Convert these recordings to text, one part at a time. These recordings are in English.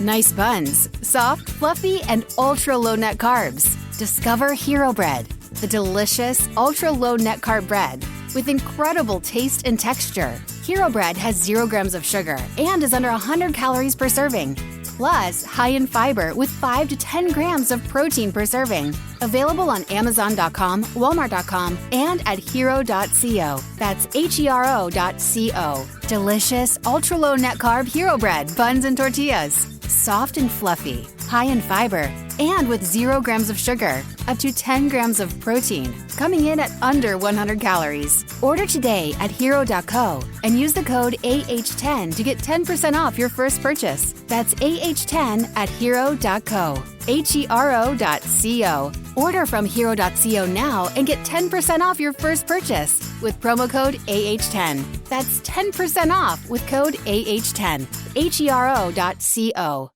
Nice buns, soft, fluffy, and ultra-low net carbs. Discover Hero Bread, the delicious ultra-low net carb bread with incredible taste and texture. Hero Bread has 0 grams of sugar and is under 100 calories per serving. Plus, high in fiber with 5 to 10 grams of protein per serving. Available on Amazon.com, Walmart.com, and at hero.co. That's HERO.co. Delicious, ultra-low net carb Hero Bread buns and tortillas. Soft and fluffy, high in fiber, and with 0 grams of sugar, up to 10 grams of protein, coming in at under 100 calories. Order today at hero.co and use the code AH10 to get 10% off your first purchase. That's AH10 at hero.co. HERO.co. Order from hero.co now and get 10% off your first purchase with promo code AH10. That's 10% off with code AH10. HERO.co.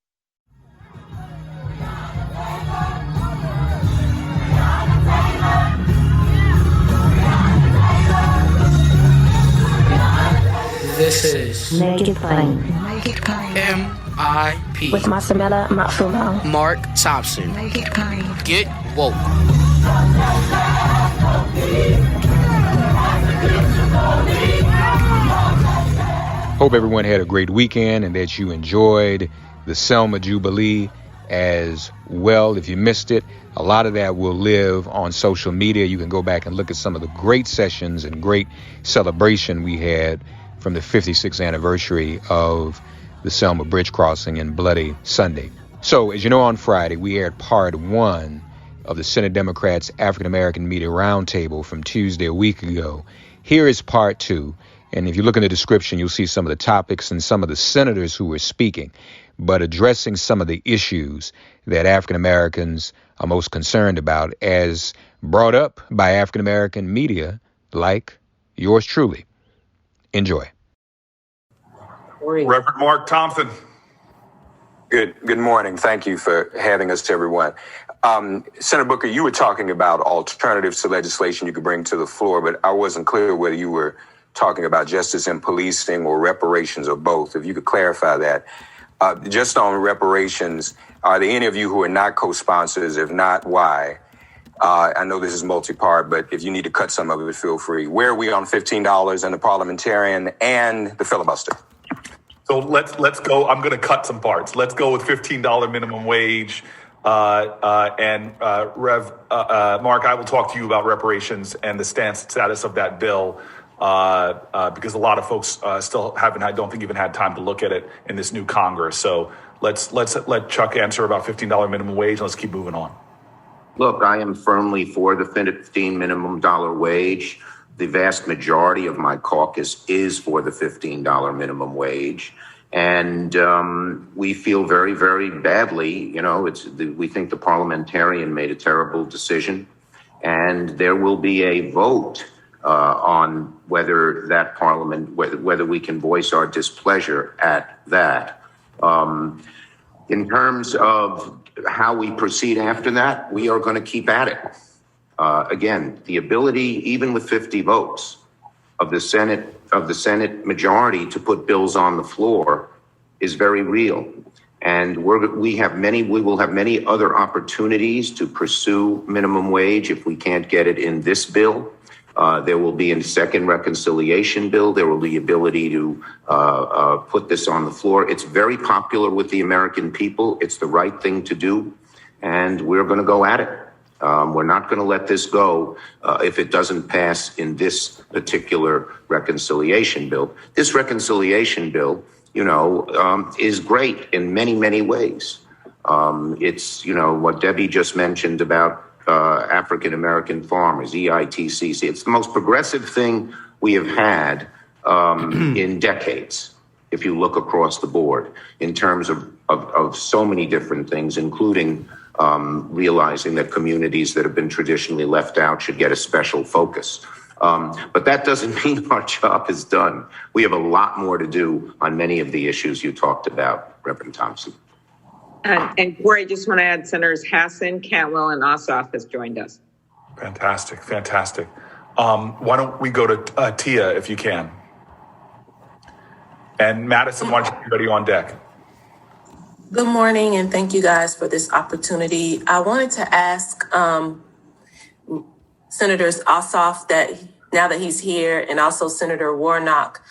This is Make It Plain. MIP With Masamela Matfumo. Mark Thompson. Make It Plain. Get woke. Hope everyone had a great weekend and that you enjoyed the Selma Jubilee as well. If you missed it, a lot of that will live on social media. You can go back and look at some of the great sessions and great celebration we had from the 56th anniversary of the Selma Bridge crossing and Bloody Sunday. So, as you know, on Friday, we aired part 1 of the Senate Democrats' African American Media Roundtable from Tuesday a week ago. Here is part 2. And if you look in the description, you'll see some of the topics and some of the senators who were speaking, but addressing some of the issues that African Americans are most concerned about, as brought up by African American media like yours truly. Enjoy. Reverend Mark Thompson. Good morning. Thank you for having us, everyone. Senator Booker, you were talking about alternatives to legislation you could bring to the floor, but I wasn't clear whether you were talking about justice and policing or reparations or both. If you could clarify that. Just on reparations, are there any of you who are not co-sponsors? If not, why? I know this is multi-part, but if you need to cut some of it, feel free. Where are we on $15 and the parliamentarian and the filibuster? So let's go. I'm going to cut some parts. Let's go with $15 minimum wage. Mark, I will talk to you about reparations and the status of that bill, because a lot of folks still don't think even had time to look at it in this new Congress. So let's let Chuck answer about $15 minimum wage. And let's keep moving on. Look, I am firmly for the $15 minimum wage. The vast majority of my caucus is for the $15 minimum wage. And we feel very, very badly. We think the parliamentarian made a terrible decision. And there will be a vote on whether that whether we can voice our displeasure at that. In terms of how we proceed after that, we are going to keep at it. Again, the ability, even with 50 votes, of the Senate majority to put bills on the floor is very real. And we will have many other opportunities to pursue minimum wage if we can't get it in this bill. There will be a second reconciliation bill. There will be ability to put this on the floor. It's very popular with the American people. It's the right thing to do. And we're going to go at it. We're not going to let this go if it doesn't pass in this particular reconciliation bill. This reconciliation bill, is great in many, many ways. It's, what Debbie just mentioned about African American farmers, EITCC. It's the most progressive thing we have had in decades, if you look across the board, in terms of so many different things, including realizing that communities that have been traditionally left out should get a special focus. But that doesn't mean our job is done. We have a lot more to do on many of the issues you talked about, Reverend Thompson. And Cory, I just want to add, Senators Hassan, Cantwell, and Ossoff has joined us. Fantastic. Why don't we go to Tia, if you can? And Madison, why don't you be ready on deck? Good morning, and thank you guys for this opportunity. I wanted to ask Senators Ossoff, that now that he's here, and also Senator Warnock.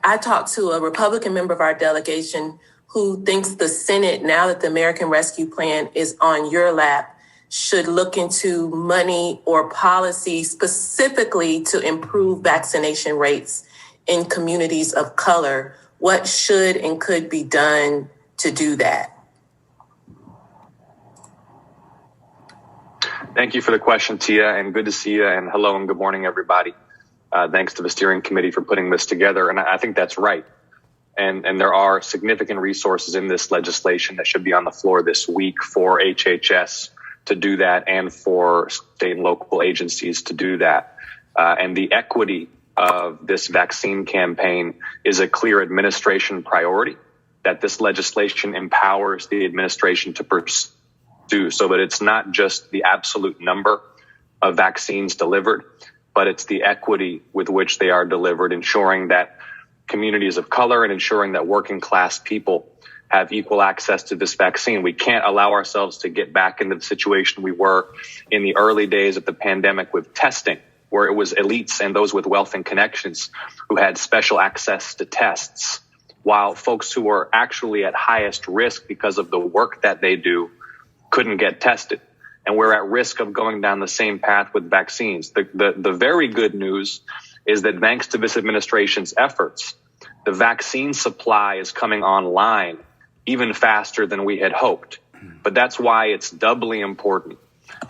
I talked to a Republican member of our delegation who thinks the Senate, now that the American Rescue Plan is on your lap, should look into money or policy specifically to improve vaccination rates in communities of color. What should and could be done to do that? Thank you for the question, Tia, and good to see you. And hello and good morning, everybody. Thanks to the steering committee for putting this together. And I think that's right. And there are significant resources in this legislation that should be on the floor this week for HHS to do that and for state and local agencies to do that. And the equity of this vaccine campaign is a clear administration priority that this legislation empowers the administration to pursue, so that it's not just the absolute number of vaccines delivered, but it's the equity with which they are delivered, ensuring that communities of color and ensuring that working class people have equal access to this vaccine. We can't allow ourselves to get back into the situation we were in the early days of the pandemic with testing, where it was elites and those with wealth and connections who had special access to tests, while folks who were actually at highest risk because of the work that they do couldn't get tested. And we're at risk of going down the same path with vaccines. The very good news is that thanks to this administration's efforts, the vaccine supply is coming online even faster than we had hoped. But that's why it's doubly important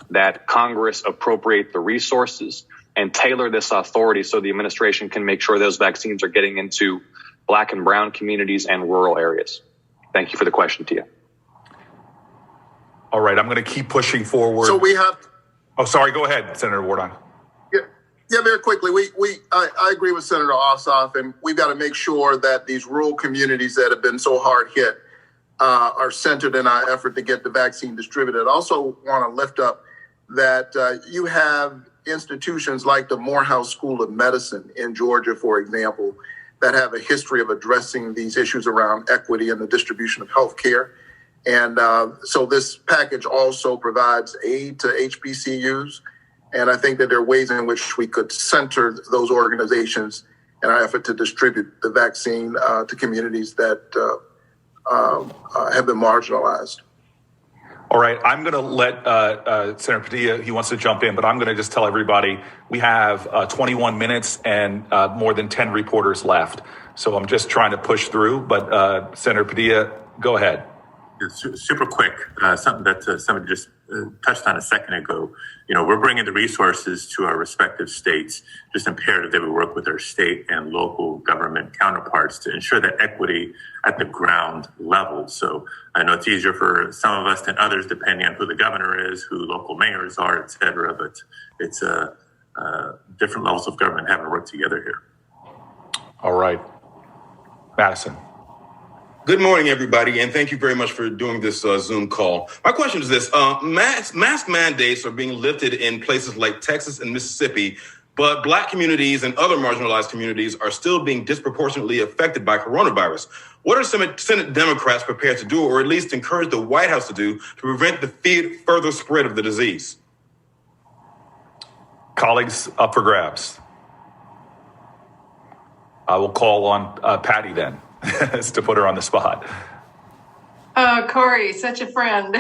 that Congress appropriate the resources and tailor this authority so the administration can make sure those vaccines are getting into Black and brown communities and rural areas. Thank you for the question, Tia. All right, I'm going to keep pushing forward. So we have. Oh, sorry. Go ahead, Senator Warnock. Yeah, very quickly. I agree with Senator Ossoff, and we've got to make sure that these rural communities that have been so hard hit are centered in our effort to get the vaccine distributed. I also want to lift up that you have institutions like the Morehouse School of Medicine in Georgia, for example, that have a history of addressing these issues around equity and the distribution of health care. And so this package also provides aid to HBCUs. And I think that there are ways in which we could center those organizations in our effort to distribute the vaccine to communities that have been marginalized. All right, I'm going to let Senator Padilla, he wants to jump in, but I'm going to just tell everybody we have 21 minutes and more than 10 reporters left. So I'm just trying to push through, but Senator Padilla, go ahead. Super quick, something that somebody just touched on a second ago. You know, we're bringing the resources to our respective states. Just imperative that we work with our state and local government counterparts to ensure that equity at the ground level. So I know it's easier for some of us than others, depending on who the governor is, who local mayors are, et cetera. But it's different levels of government having to work together here. All right. Madison. Good morning, everybody, and thank you very much for doing this Zoom call. My question is this. Mask mandates are being lifted in places like Texas and Mississippi, but Black communities and other marginalized communities are still being disproportionately affected by coronavirus. What are Senate Democrats prepared to do, or at least encourage the White House to do, to prevent the further spread of the disease? Colleagues, up for grabs. I will call on Patty then. To put her on the spot. Cory, such a friend.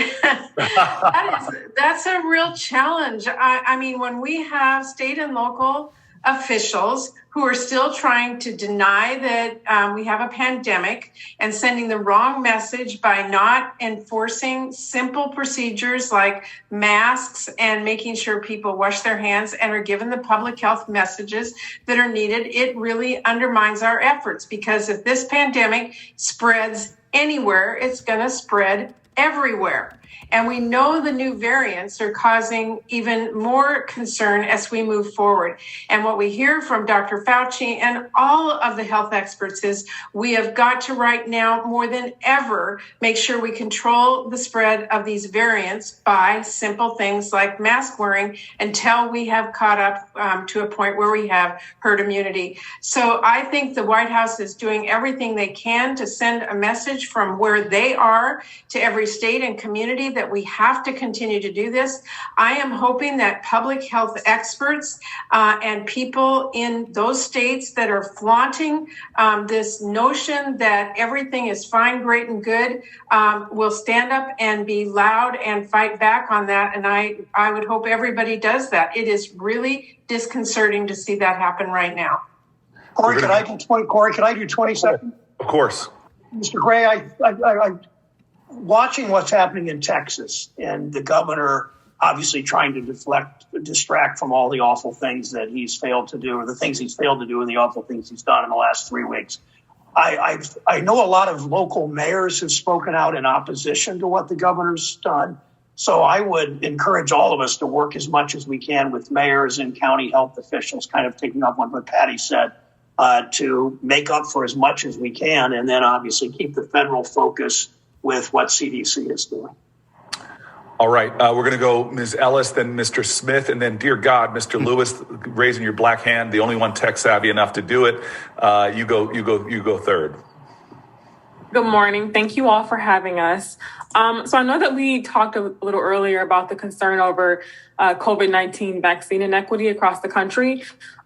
That's a real challenge. I mean, when we have state and local officials who are still trying to deny that we have a pandemic and sending the wrong message by not enforcing simple procedures like masks and making sure people wash their hands and are given the public health messages that are needed, it really undermines our efforts, because if this pandemic spreads anywhere, it's going to spread everywhere. And we know the new variants are causing even more concern as we move forward. And what we hear from Dr. Fauci and all of the health experts is we have got to right now more than ever make sure we control the spread of these variants by simple things like mask wearing until we have caught up to a point where we have herd immunity. So I think the White House is doing everything they can to send a message from where they are to every state and community that we have to continue to do this. I am hoping that public health experts and people in those states that are flaunting this notion that everything is fine, great, and good will stand up and be loud and fight back on that. And I would hope everybody does that. It is really disconcerting to see that happen right now. Cory, can I do 20 seconds? Of course. Mr. Gray, I watching what's happening in Texas and the governor obviously trying to distract from all the awful things that he's failed to do, or the things he's failed to do and the awful things he's done in the last 3 weeks. I know a lot of local mayors have spoken out in opposition to what the governor's done. So I would encourage all of us to work as much as we can with mayors and county health officials, kind of taking up on what Patty said, to make up for as much as we can, and then obviously keep the federal focus with what CDC is doing. All right, we're going to go Ms. Ellis, then Mr. Smith, and then, dear God, Mr. Lewis, raising your black hand, the only one tech savvy enough to do it. You go third. Good morning. Thank you all for having us. So I know that we talked a little earlier about the concern over COVID-19 vaccine inequity across the country.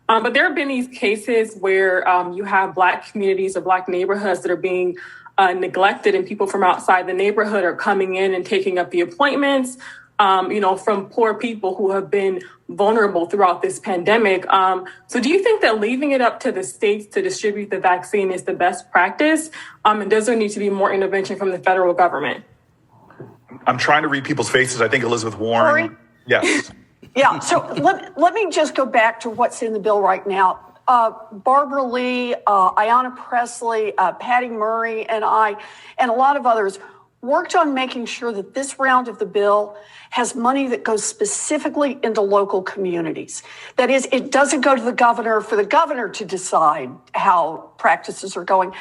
But there have been these cases where you have Black communities or Black neighborhoods that are being neglected, and people from outside the neighborhood are coming in and taking up the appointments, from poor people who have been vulnerable throughout this pandemic. So do you think that leaving it up to the states to distribute the vaccine is the best practice? And does there need to be more intervention from the federal government? I'm trying to read people's faces. I think Elizabeth Warren. Cory? Yes. Yeah, so let me just go back to what's in the bill right now. Barbara Lee, Ayanna Pressley, Patty Murray, and I, and a lot of others worked on making sure that this round of the bill has money that goes specifically into local communities. That is, it doesn't go to the governor for the governor to decide how practices are going,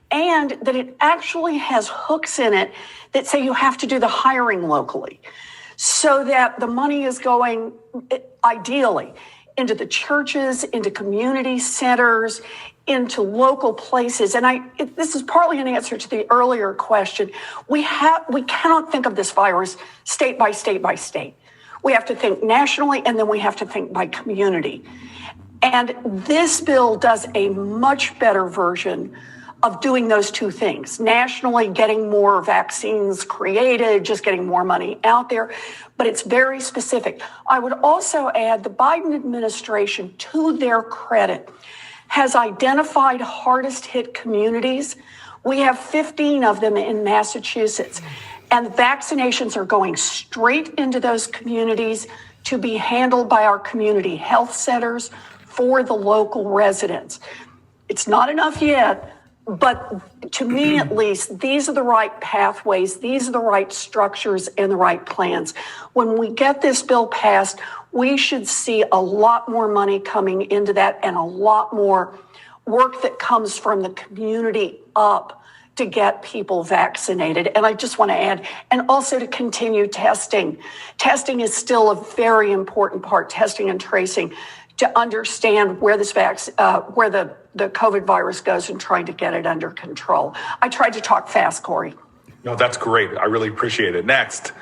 and that it actually has hooks in it that say you have to do the hiring locally, so that the money is going, ideally, into the churches, into community centers, into local places. And this is partly an answer to the earlier question. We cannot think of this virus state by state by state. We have to think nationally, and then we have to think by community. And this bill does a much better version of doing those two things. Nationally, getting more vaccines created, just getting more money out there, but it's very specific. I would also add the Biden administration, to their credit, has identified hardest hit communities. We have 15 of them in Massachusetts, and vaccinations are going straight into those communities to be handled by our community health centers for the local residents. It's not enough yet, but to me, at least, these are the right pathways, these are the right structures and the right plans. When we get this bill passed, we should see a lot more money coming into that and a lot more work that comes from the community up to get people vaccinated. And I just want to add, and also to continue testing. Testing is still a very important part, testing and tracing, to understand where this where the COVID virus goes and trying to get it under control. I tried to talk fast, Cory. No, that's great. I really appreciate it. Next.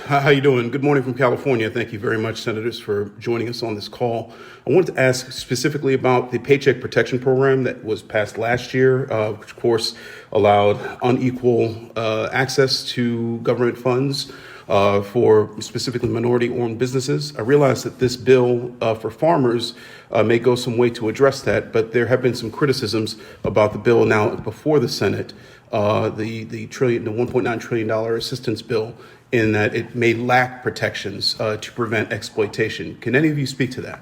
How you doing? Good morning from California. Thank you very much, Senators, for joining us on this call. I wanted to ask specifically about the Paycheck Protection Program that was passed last year, which, of course, allowed unequal access to government funds for specifically minority-owned businesses. I realize that this bill for farmers may go some way to address that, but there have been some criticisms about the bill now before the Senate, the $1.9 trillion assistance bill, in that it may lack protections to prevent exploitation. Can any of you speak to that?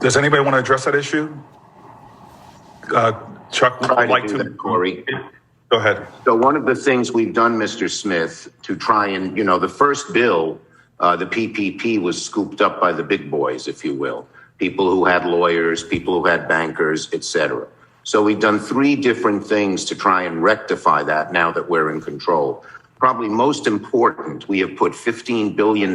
Does anybody want to address that issue? Chuck, would like to. Cory. Go ahead. So one of the things we've done, Mr. Smith, to try and, the first bill, the PPP, was scooped up by the big boys, if you will, people who had lawyers, people who had bankers, et cetera. So we've done 3 different things to try and rectify that now that we're in control. Probably most important, we have put $15 billion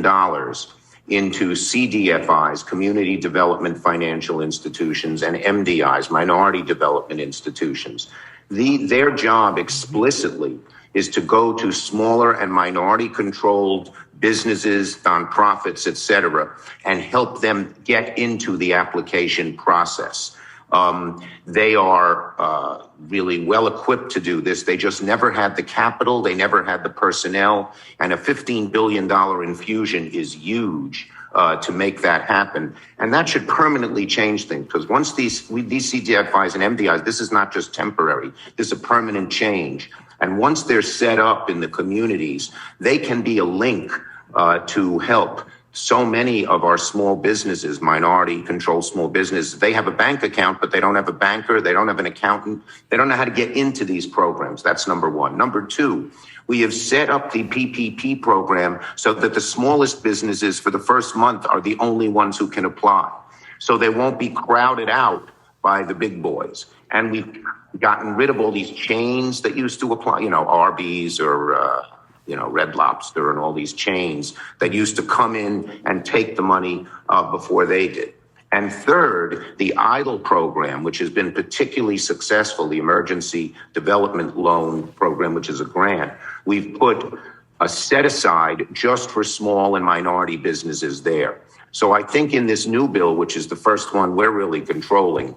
into CDFIs, Community Development Financial Institutions, and MDIs, Minority Development Institutions. Their job explicitly is to go to smaller and minority-controlled businesses, nonprofits, et cetera, and help them get into the application process. They are really well equipped to do this. They just never had the capital. They never had the personnel. And a $15 billion infusion is huge to make that happen. And that should permanently change things, because once these CDFIs and MDIs, this is not just temporary. This is a permanent change. And once they're set up in the communities, they can be a link to help so many of our small businesses, minority-controlled small businesses. They have a bank account, but they don't have a banker. They don't have an accountant. They don't know how to get into these programs. That's number one. Number two, we have set up the PPP program so that the smallest businesses for the first month are the only ones who can apply. So they won't be crowded out by the big boys. And we've gotten rid of all these chains that used to apply, Arby's or, Red Lobster and all these chains that used to come in and take the money before they did. And third, the EIDL program, which has been particularly successful, the Emergency Development Loan Program, which is a grant. We've put a set aside just for small and minority businesses there. So I think in this new bill, which is the first one we're really controlling,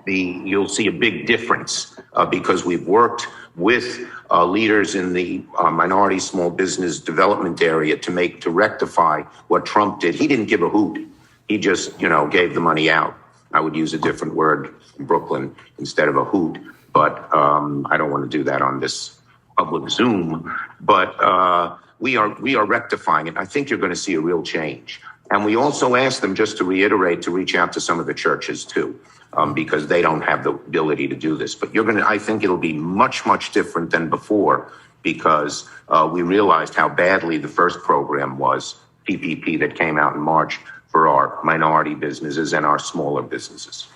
you'll see a big difference because we've worked with leaders in the minority small business development area to rectify what Trump did. He didn't give a hoot. He just, gave the money out. I would use a different word in Brooklyn instead of a hoot, but I don't want to do that on this public Zoom. But we are rectifying it. I think you're going to see a real change. And we also asked them, just to reiterate, to reach out to some of the churches too, because they don't have the ability to do this. But I think it'll be much, much different than before, because we realized how badly the first program was, PPP, that came out in March, for our minority businesses and our smaller businesses.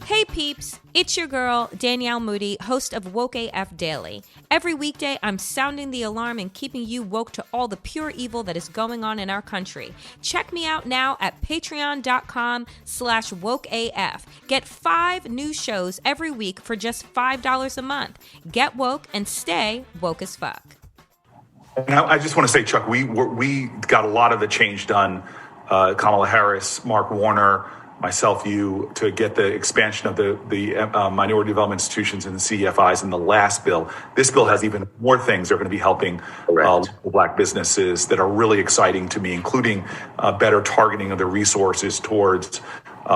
Hey peeps, it's your girl, Danielle Moody, host of Woke AF Daily. Every weekday, I'm sounding the alarm and keeping you woke to all the pure evil that is going on in our country. Check me out now at patreon.com/wokeaf. Get 5 new shows every week for just $5 a month. Get woke and stay woke as fuck. And I just want to say, Chuck, we got a lot of the change done. Kamala Harris, Mark Warner, myself, you, to get the expansion of the minority development institutions and the CDFIs in the last bill. This bill has even more things that are going to be helping Black businesses that are really exciting to me, including better targeting of the resources towards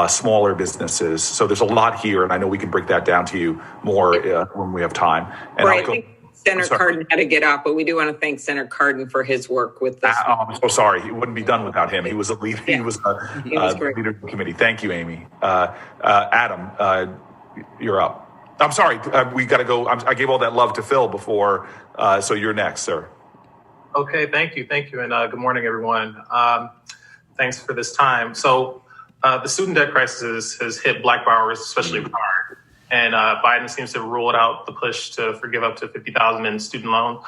smaller businesses. So there's a lot here, and I know we can break that down to you more when we have time. And right. I think Senator Cardin had to get off, but we do want to thank Senator Cardin for his work with this. I'm so sorry. It wouldn't be done without him. He was a leader. Yeah. He was leader of the committee. Thank you, Amy. Adam, you're up. I'm sorry. We got to go. I gave all that love to Phil before, so you're next, sir. Okay. Thank you. And good morning, everyone. Thanks for this time. So the student debt crisis has hit Black borrowers especially hard. And Biden seems to have ruled out the push to forgive up to $50,000 in student loan,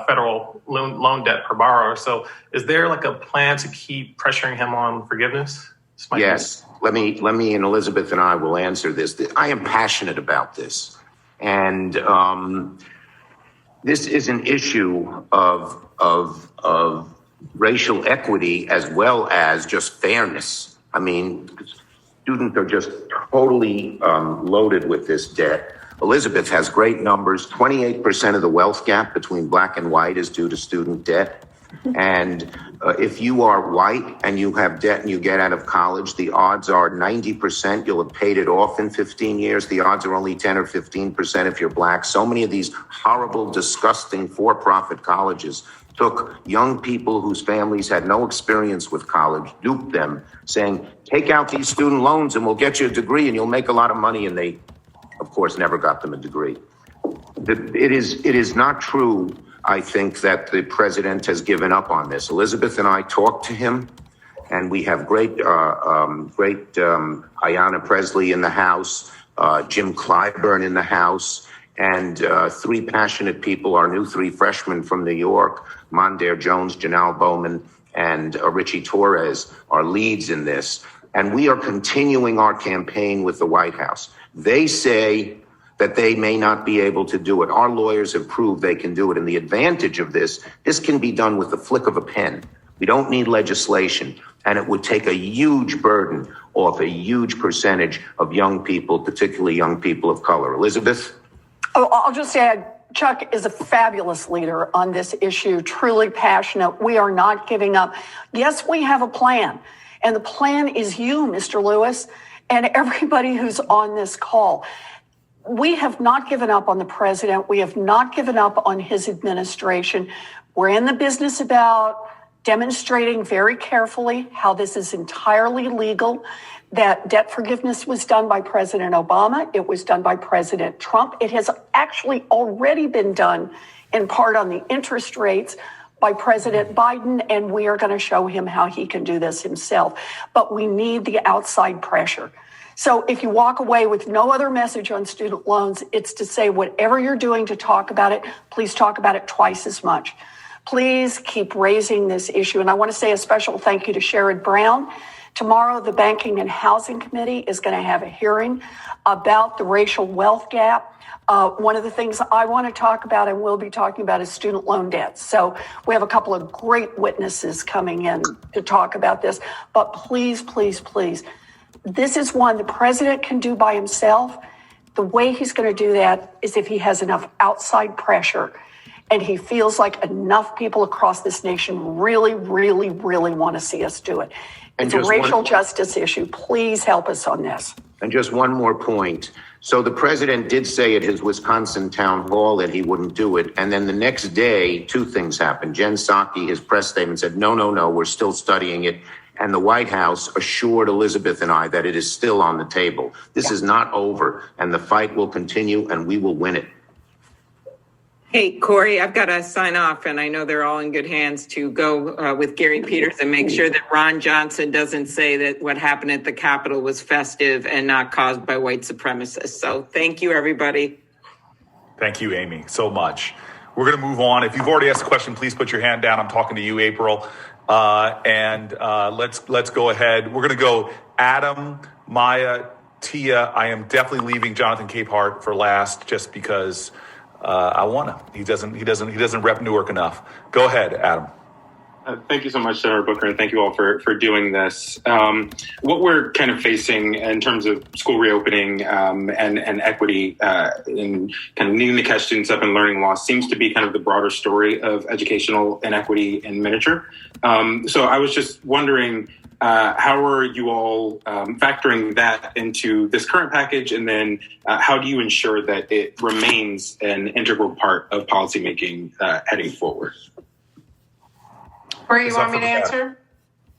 federal loan debt per borrower. So is there like a plan to keep pressuring him on forgiveness? Yes. Let me, and Elizabeth and I will answer this. I am passionate about this. And this is an issue of racial equity as well as just fairness. I mean, students are just totally loaded with this debt. Elizabeth has great numbers. 28% of the wealth gap between Black and white is due to student debt. And if you are white and you have debt and you get out of college, the odds are 90% you'll have paid it off in 15 years. The odds are only 10 or 15% if you're Black. So many of these horrible, disgusting for-profit colleges took young people whose families had no experience with college, duped them, saying, take out these student loans and we'll get you a degree and you'll make a lot of money. And they, of course, never got them a degree. It is not true, I think, that the president has given up on this. Elizabeth and I talked to him, and we have great Ayanna Pressley in the House, Jim Clyburn in the House, and three passionate people, our new three freshmen from New York, Mondaire Jones, Janelle Bowman, and Richie Torres, are leads in this. And we are continuing our campaign with the White House. They say that they may not be able to do it. Our lawyers have proved they can do it. And the advantage of this can be done with the flick of a pen. We don't need legislation. And it would take a huge burden off a huge percentage of young people, particularly young people of color. Elizabeth? Oh, I'll just add, Chuck is a fabulous leader on this issue, truly passionate. We are not giving up. Yes, we have a plan. And the plan is you, Mr. Lewis, and everybody who's on this call. We have not given up on the president. We have not given up on his administration. We're in the business about demonstrating very carefully how this is entirely legal, that debt forgiveness was done by President Obama. It was done by President Trump. It has actually already been done in part on the interest rates by President Biden, and we are going to show him how he can do this himself. But we need the outside pressure. So if you walk away with no other message on student loans, it's to say whatever you're doing to talk about it, please talk about it twice as much. Please keep raising this issue. And I want to say a special thank you to Sherrod Brown. Tomorrow, the Banking and Housing Committee is going to have a hearing about the racial wealth gap. One of the things I want to talk about and we'll be talking about is student loan debt. So we have a couple of great witnesses coming in to talk about this. But please, please, please, this is one the president can do by himself. The way he's going to do that is if he has enough outside pressure and he feels like enough people across this nation really, really, really want to see us do it. It's a racial justice issue. Please help us on this. And just one more point. So the president did say at his Wisconsin town hall that he wouldn't do it. And then the next day, two things happened. Jen Psaki, his press statement, said, no, we're still studying it. And the White House assured Elizabeth and I that it is still on the table. This is not over, and the fight will continue, and we will win it. Hey, Cory, I've got to sign off, and I know they're all in good hands to go with Gary Peters and make sure that Ron Johnson doesn't say that what happened at the Capitol was festive and not caused by white supremacists. So thank you, everybody. Thank you, Amy, so much. We're going to move on. If you've already asked a question, please put your hand down. I'm talking to you, April. Let's go ahead. We're going to go Adam, Maya, Tia. I am definitely leaving Jonathan Capehart for last just because I want to. He doesn't rep Newark enough. Go ahead, Adam. Thank you so much, Senator Booker, and thank you all for doing this. What we're kind of facing in terms of school reopening and equity in kind of needing to catch students up in learning loss seems to be kind of the broader story of educational inequity in miniature. So I was just wondering, how are you all factoring that into this current package? And then how do you ensure that it remains an integral part of policymaking heading forward? Cory, you want me to answer?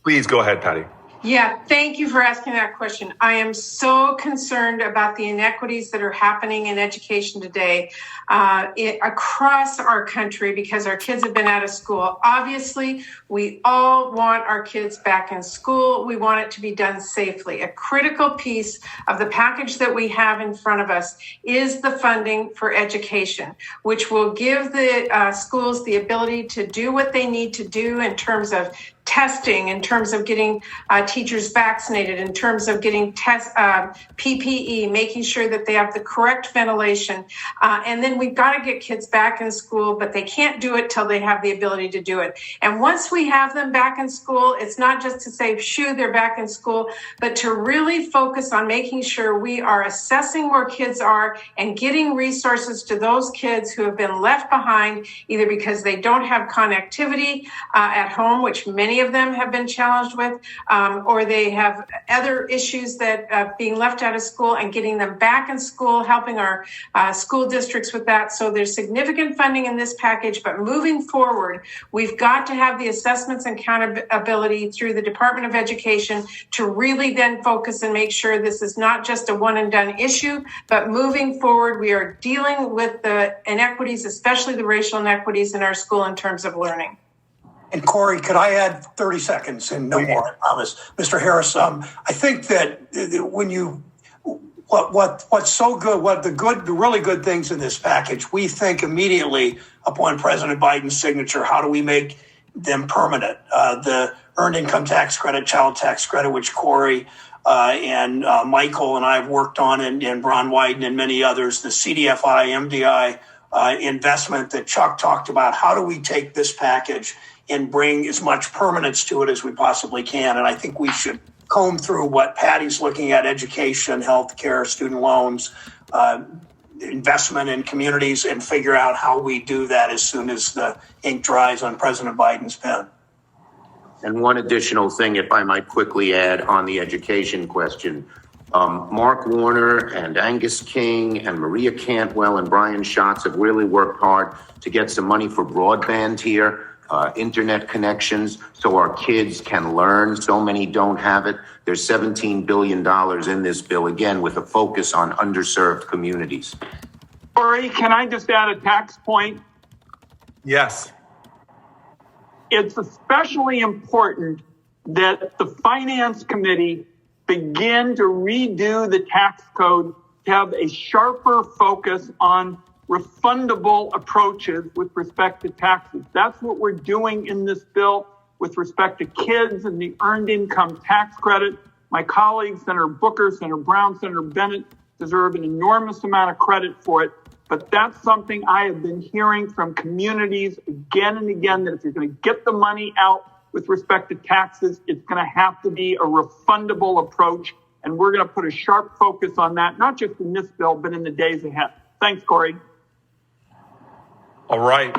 Please go ahead, Patty. Yeah, thank you for asking that question. I am so concerned about the inequities that are happening in education today across our country because our kids have been out of school. Obviously, we all want our kids back in school. We want it to be done safely. A critical piece of the package that we have in front of us is the funding for education, which will give the schools the ability to do what they need to do in terms of testing, in terms of getting teachers vaccinated, in terms of getting PPE, making sure that they have the correct ventilation. And then we've got to get kids back in school, but they can't do it till they have the ability to do it. And once we have them back in school, it's not just to say, shoo, they're back in school, but to really focus on making sure we are assessing where kids are and getting resources to those kids who have been left behind, either because they don't have connectivity at home, which many many of them have been challenged with, or they have other issues that being left out of school and getting them back in school, helping our school districts with that. So there's significant funding in this package, but moving forward, we've got to have the assessments and accountability through the Department of Education to really then focus and make sure this is not just a one and done issue, but moving forward, we are dealing with the inequities, especially the racial inequities in our school in terms of learning. And Cory, could I add 30 seconds and no more, I promise. Mr. Harris, I think that when you, what's so good, the really good things in this package, we think immediately upon President Biden's signature, how do we make them permanent? The earned income tax credit, child tax credit, which Cory and Michael and I have worked on, and Ron Wyden and many others, the CDFI, MDI investment that Chuck talked about. How do we take this package and bring as much permanence to it as we possibly can? And I think we should comb through what Patty's looking at: education, healthcare, student loans, investment in communities, and figure out how we do that as soon as the ink dries on President Biden's pen. And one additional thing, if I might quickly add on the education question. Mark Warner and Angus King and Maria Cantwell and Brian Schatz have really worked hard to get some money for broadband here, internet connections, so our kids can learn. So many don't have it. There's $17 billion in this bill, again, with a focus on underserved communities. Cory, can I just add a tax point? Yes. It's especially important that the Finance Committee begin to redo the tax code to have a sharper focus on refundable approaches with respect to taxes. That's what we're doing in this bill with respect to kids and the earned income tax credit. My colleagues, Senator Booker, Senator Brown, Senator Bennett, deserve an enormous amount of credit for it. But that's something I have been hearing from communities again and again, that if you're going to get the money out with respect to taxes, it's going to have to be a refundable approach. And we're going to put a sharp focus on that, not just in this bill, but in the days ahead. Thanks, Cory. All right.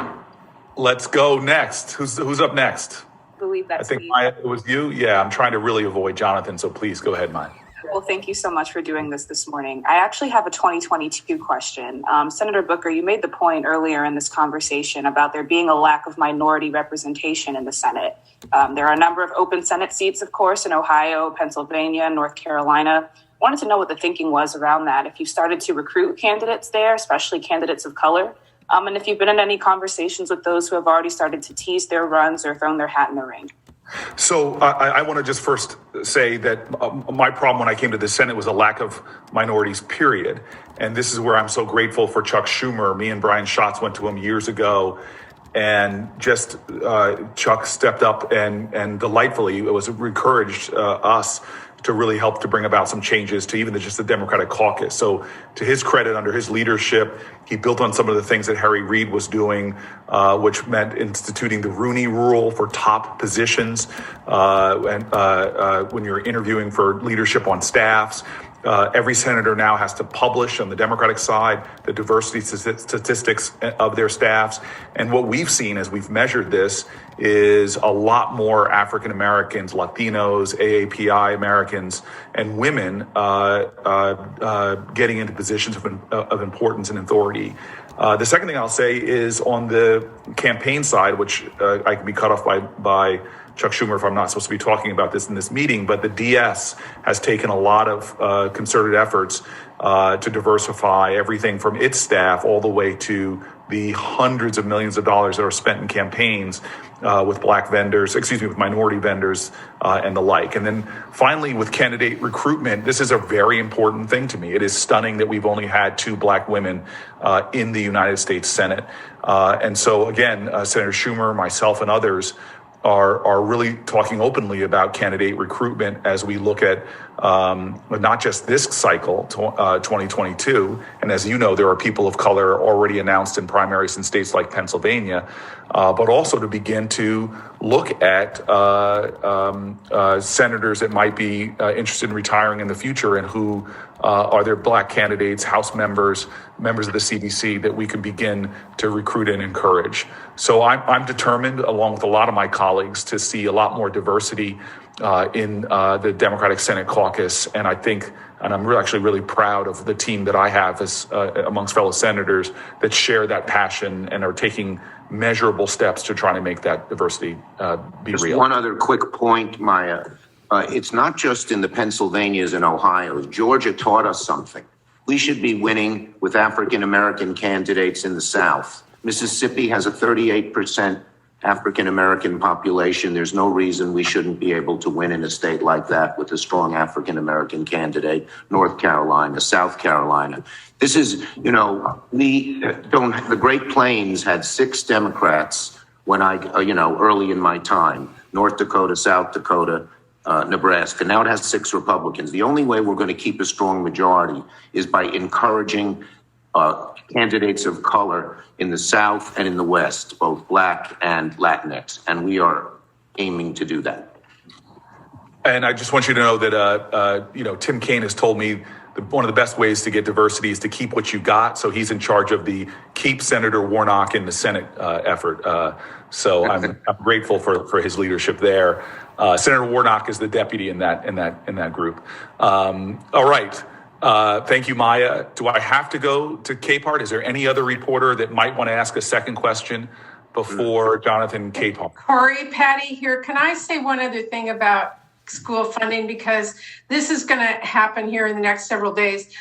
Let's go next. Who's up next? I believe that's I think Maya, it was you. Yeah, I'm trying to really avoid Jonathan, so please go ahead, Maya. Well, thank you so much for doing this morning. I actually have a 2022 question. Senator Booker, you made the point earlier in this conversation about there being a lack of minority representation in the Senate. There are a number of open Senate seats, of course, in Ohio, Pennsylvania, North Carolina. Wanted to know what the thinking was around that. If you started to recruit candidates there, especially candidates of color, and if you've been in any conversations with those who have already started to tease their runs or thrown their hat in the ring. So I want to just first say that my problem when I came to the Senate was a lack of minorities, period. And this is where I'm so grateful for Chuck Schumer. Me and Brian Schatz went to him years ago, and just Chuck stepped up and delightfully encouraged us to really help to bring about some changes to even just the Democratic Caucus. So to his credit, under his leadership, he built on some of the things that Harry Reid was doing, which meant instituting the Rooney Rule for top positions. And when you're interviewing for leadership on staffs, every senator now has to publish on the Democratic side the diversity statistics of their staffs. And what we've seen as we've measured this is a lot more African Americans, Latinos, AAPI Americans, and women getting into positions of importance and authority. The second thing I'll say is on the campaign side, which I can be cut off by Chuck Schumer if I'm not supposed to be talking about this in this meeting, but the DS has taken a lot of concerted efforts to diversify everything from its staff all the way to the hundreds of millions of dollars that are spent in campaigns with with minority vendors and the like. And then finally, with candidate recruitment, this is a very important thing to me. It is stunning that we've only had 2 black women in the United States Senate. And so again, Senator Schumer, myself, and others are really talking openly about candidate recruitment as we look at not just this cycle, 2022. And as you know, there are people of color already announced in primaries in states like Pennsylvania, but also to begin to look at senators that might be interested in retiring in the future and who are there Black candidates, House members, members of the CDC that we can begin to recruit and encourage. So I'm determined, along with a lot of my colleagues, to see a lot more diversity in the Democratic Senate caucus. And I think, and I'm actually really proud of the team that I have as amongst fellow senators that share that passion and are taking measurable steps to try to make that diversity be Just real. one other quick point, Maya. It's not just in the Pennsylvanias and Ohio. Georgia taught us something. We should be winning with African American candidates in the South. Mississippi has a 38% African American population. There's no reason we shouldn't be able to win in a state like that with a strong African American candidate. North Carolina, South Carolina. This is, the Great Plains had 6 Democrats when early in my time. North Dakota, South Dakota, Nebraska. Now it has 6 Republicans. The only way we're going to keep a strong majority is by encouraging candidates of color in the South and in the West, both Black and Latinx, and we are aiming to do that. And I just want you to know that, Tim Kaine has told me one of the best ways to get diversity is to keep what you got. So he's in charge of the Keep Senator Warnock in the Senate effort. So I'm grateful for his leadership there. Senator Warnock is the deputy in that group. All right. Thank you, Maya. Do I have to go to Capehart? Is there any other reporter that might want to ask a second question before Jonathan Capehart? Cory, Patty here. Can I say one other thing about school funding, because this is going to happen here in the next several days.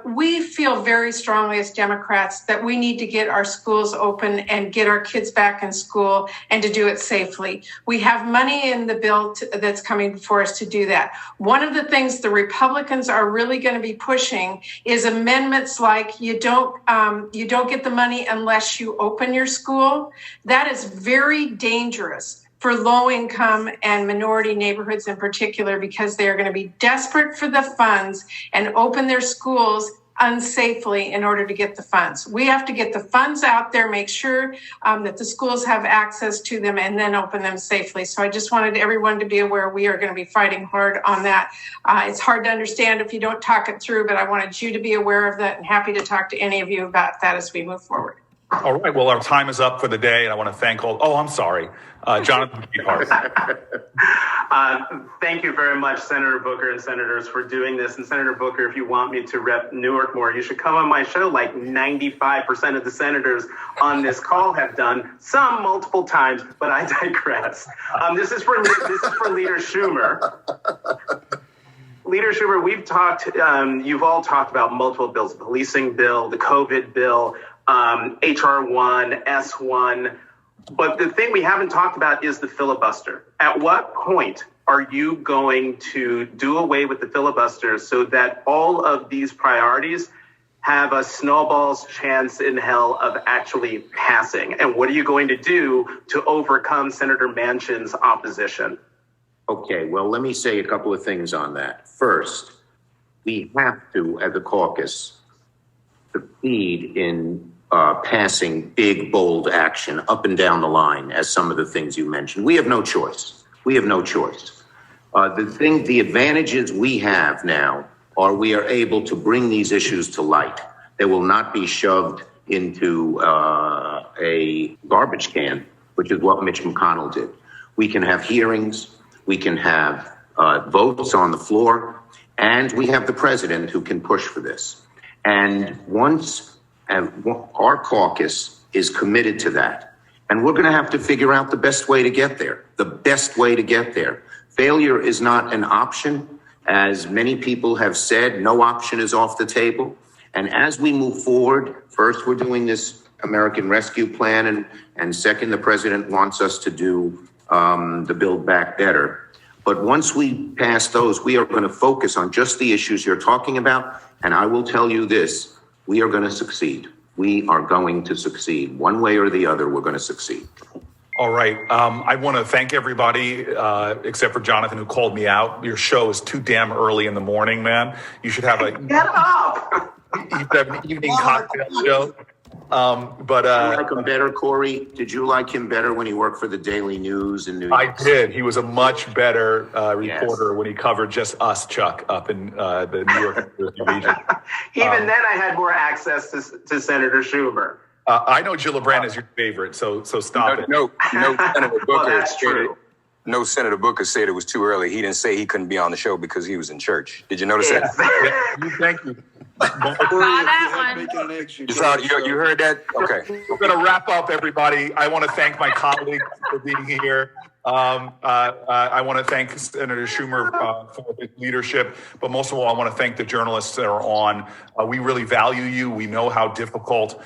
We feel very strongly as Democrats that we need to get our schools open and get our kids back in school and to do it safely. We have money in the bill that's coming before us to do that. One of the things the Republicans are really going to be pushing is amendments like you don't get the money unless you open your school. That is very dangerous for low-income and minority neighborhoods in particular, because they are going to be desperate for the funds and open their schools unsafely in order to get the funds. We have to get the funds out there, make sure that the schools have access to them, and then open them safely. So I just wanted everyone to be aware we are going to be fighting hard on that. It's hard to understand if you don't talk it through, but I wanted you to be aware of that and happy to talk to any of you about that as we move forward. All right. Well, our time is up for the day, and I want to thank all. Oh, I'm sorry, Jonathan Capehart. Thank you very much, Senator Booker and senators, for doing this. And Senator Booker, if you want me to rep Newark more, you should come on my show. Like 95% of the senators on this call have done, some multiple times, but I digress. This is for Leader Schumer. Leader Schumer, we've talked. You've all talked about multiple bills: the policing bill, the COVID bill. HR1, S1. But the thing we haven't talked about is the filibuster. At what point are you going to do away with the filibuster so that all of these priorities have a snowball's chance in hell of actually passing? And what are you going to do to overcome Senator Manchin's opposition? Okay, well, let me say a couple of things on that. First, we have to, as a caucus, succeed in passing big, bold action up and down the line, as some of the things you mentioned. We have no choice. The advantages we have now are we are able to bring these issues to light. They will not be shoved into a garbage can, which is what Mitch McConnell did. We can have hearings, we can have votes on the floor, and we have the president who can push for this. And our caucus is committed to that. And we're going to have to figure out the best way to get there. Failure is not an option. As many people have said, no option is off the table. And as we move forward, first, we're doing this American Rescue Plan. And second, the president wants us to do the Build Back Better. But once we pass those, we are going to focus on just the issues you're talking about. And I will tell you this. We are going to succeed. We are going to succeed. One way or the other, we're going to succeed. All right. I want to thank everybody, except for Jonathan, who called me out. Your show is too damn early in the morning, man. You should have Get up! You should have an evening cocktail show. Did you like him better, Cory? Did you like him better when he worked for the Daily News in New York? I did. He was a much better reporter when he covered just us, Chuck, up in the New York region. Even then, I had more access to Senator Schumer. I know Gillibrand is your favorite, so stop it. No, Senator Booker. Well, that's true. No, Senator Booker said it was too early. He didn't say he couldn't be on the show because he was in church. Did you notice that? Thank you. You heard that? Okay. We're going to wrap up, everybody. I want to thank my colleagues for being here. I want to thank Senator Schumer for his leadership, but most of all, I want to thank the journalists that are on. We really value you. We know how difficult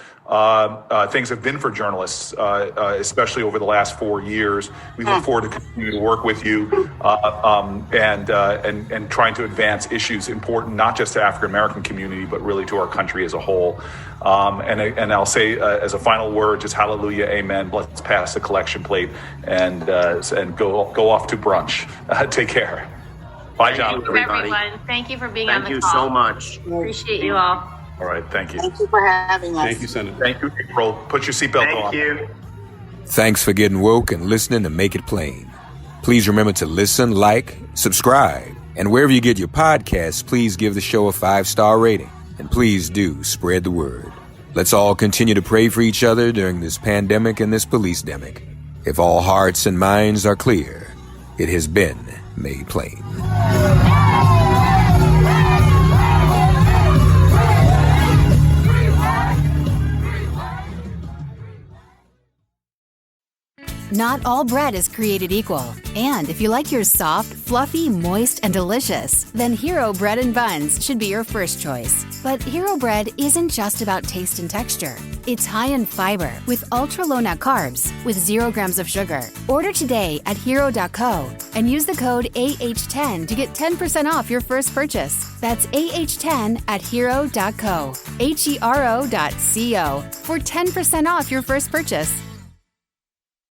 things have been for journalists, especially over the last 4 years. We look forward to continuing to work with you and trying to advance issues important, not just to the African American community, but really to our country as a whole. And I'll say as a final word, just hallelujah, amen. Let's pass the collection plate and go off to brunch. Take care. Bye, John. Thank you, everyone. Thank you for being on the call. Thank you so much. Appreciate you all. All right, thank you. Thank you for having us. Thank you, Senator. Thank you, April. Put your seatbelt on. Thank you. Thanks for getting woke and listening to Make It Plain. Please remember to listen, like, subscribe, and wherever you get your podcasts, please give the show a 5-star rating. And please do spread the word. Let's all continue to pray for each other during this pandemic and this police-demic. If all hearts and minds are clear, it has been made plain. Not all bread is created equal. And if you like yours soft, fluffy, moist, and delicious, then Hero Bread and Buns should be your first choice. But Hero Bread isn't just about taste and texture. It's high in fiber with ultra-low net carbs with 0 grams of sugar. Order today at hero.co and use the code AH10 to get 10% off your first purchase. That's AH10 at hero.co, HERO.co for 10% off your first purchase.